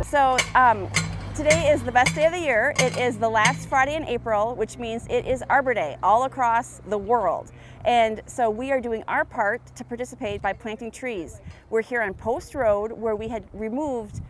So today is the best day of the year. It is the last Friday in April, which means it is Arbor Day all across the world. And so we are doing our part to participate by planting trees. We're here on Post Road, where we had removed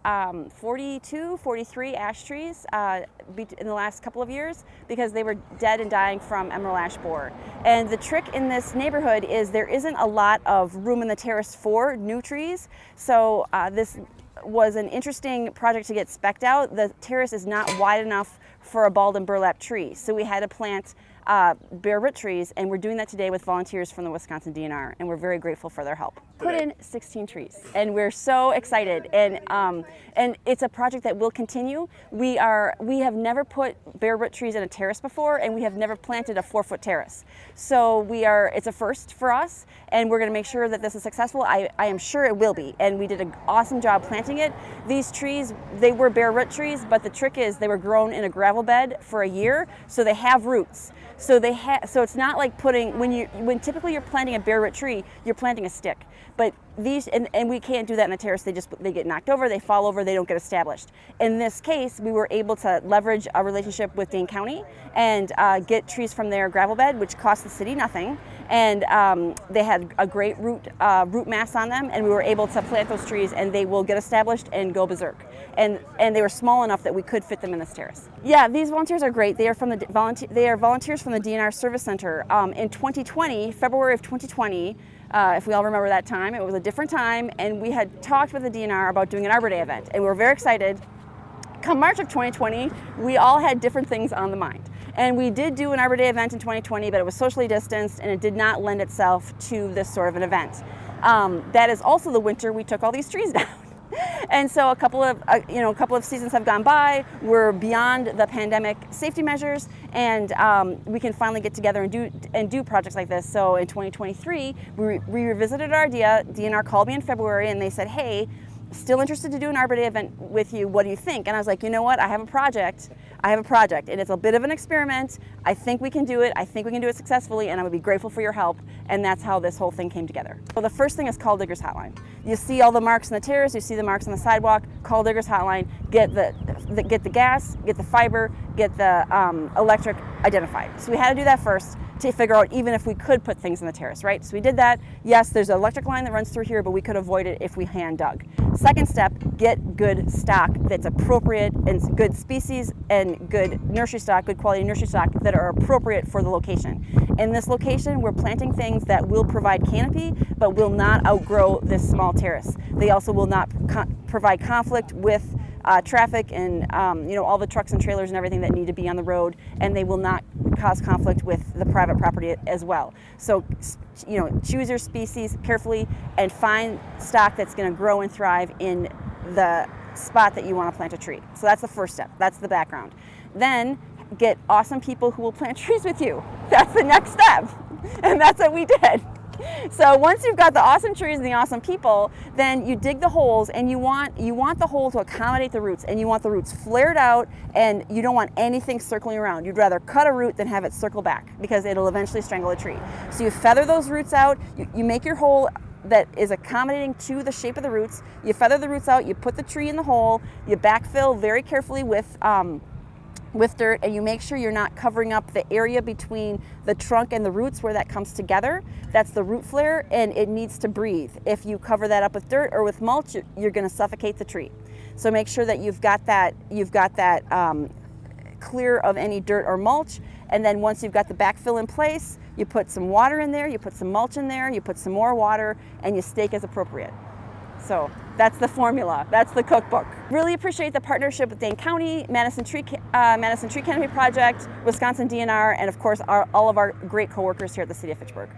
43 ash trees in the last couple of years because they were dead and dying from emerald ash borer. And the trick in this neighborhood is there isn't a lot of room in the terrace for new trees. So this was an interesting project to get spec'd out. The terrace is not wide enough for a bald and burlap tree. So we had to plant bare root trees, and we're doing that today with volunteers from the Wisconsin DNR, and we're very grateful for their help. Put in 16 trees, and we're so excited, and it's a project that will continue. We have never put bare root trees in a terrace before, and we have never planted a 4-foot terrace. So it's a first for us, and we're going to make sure that this is successful. I am sure it will be, and we did an awesome job planting it. These trees, they were bare root trees, but the trick is they were grown in a gravel bed for a year, so they have roots. So it's not like when typically you're planting a bare root tree, you're planting a stick. But these, and we can't do that in a terrace. They get knocked over, they fall over, they don't get established. In this case, we were able to leverage a relationship with Dane County and get trees from their gravel bed, which cost the city nothing. And they had a great root mass on them, and we were able to plant those trees, and they will get established and go berserk. And they were small enough that we could fit them in this terrace. Yeah, these volunteers are great. They are volunteers from the DNR Service Center. In 2020, February of 2020, if we all remember that time, it was a different time, and we had talked with the DNR about doing an Arbor Day event, and we were very excited. Come March of 2020, we all had different things on the mind. And we did do an Arbor Day event in 2020, but it was socially distanced, and it did not lend itself to this sort of an event. That is also the winter we took all these trees down. And so a couple of seasons have gone by. We're beyond the pandemic safety measures, and we can finally get together and do projects like this. So in 2023, we revisited our idea. DNR called me in February, and they said, "Hey, still interested to do an Arbor Day event with you. What do you think?" And I was like, you know what? I have a project, and it's a bit of an experiment. I think we can do it. I think we can do it successfully, and I would be grateful for your help. And that's how this whole thing came together. So the first thing is call Diggers Hotline. You see all the marks in the terrace, you see the marks on the sidewalk. Call Diggers Hotline. Get the gas, get the fiber, get the electric identified. So we had to do that first to figure out even if we could put things in the terrace, right? So we did that. Yes, there's an electric line that runs through here, but we could avoid it if we hand dug. Second step, get good stock that's appropriate, and good species and good nursery stock, good quality nursery stock that are appropriate for the location. In this location, we're planting things that will provide canopy, but will not outgrow this small terrace. They also will not provide conflict with traffic and all the trucks and trailers and everything that need to be on the road, and they will not cause conflict with the private property as well. So, choose your species carefully and find stock that's going to grow and thrive in the spot that you want to plant a tree. So that's the first step. That's the background. Then get awesome people who will plant trees with you. That's the next step, and that's what we did. So once you've got the awesome trees and the awesome people, then you dig the holes, and you want the hole to accommodate the roots, and you want the roots flared out, and you don't want anything circling around. You'd rather cut a root than have it circle back, because it'll eventually strangle a tree. So you feather those roots out, you make your hole that is accommodating to the shape of the roots. You feather the roots out, you put the tree in the hole, you backfill very carefully with dirt, and you make sure you're not covering up the area between the trunk and the roots where that comes together. That's the root flare, and it needs to breathe. If you cover that up with dirt or with mulch, you're going to suffocate the tree. So make sure that you've got that clear of any dirt or mulch. And then once you've got the backfill in place, you put some water in there, you put some mulch in there, you put some more water, and you stake as appropriate. So that's the formula. That's the cookbook. Really appreciate the partnership with Dane County, Madison Tree Canopy Project, Wisconsin DNR, and of course all of our great coworkers here at the City of Fitchburg.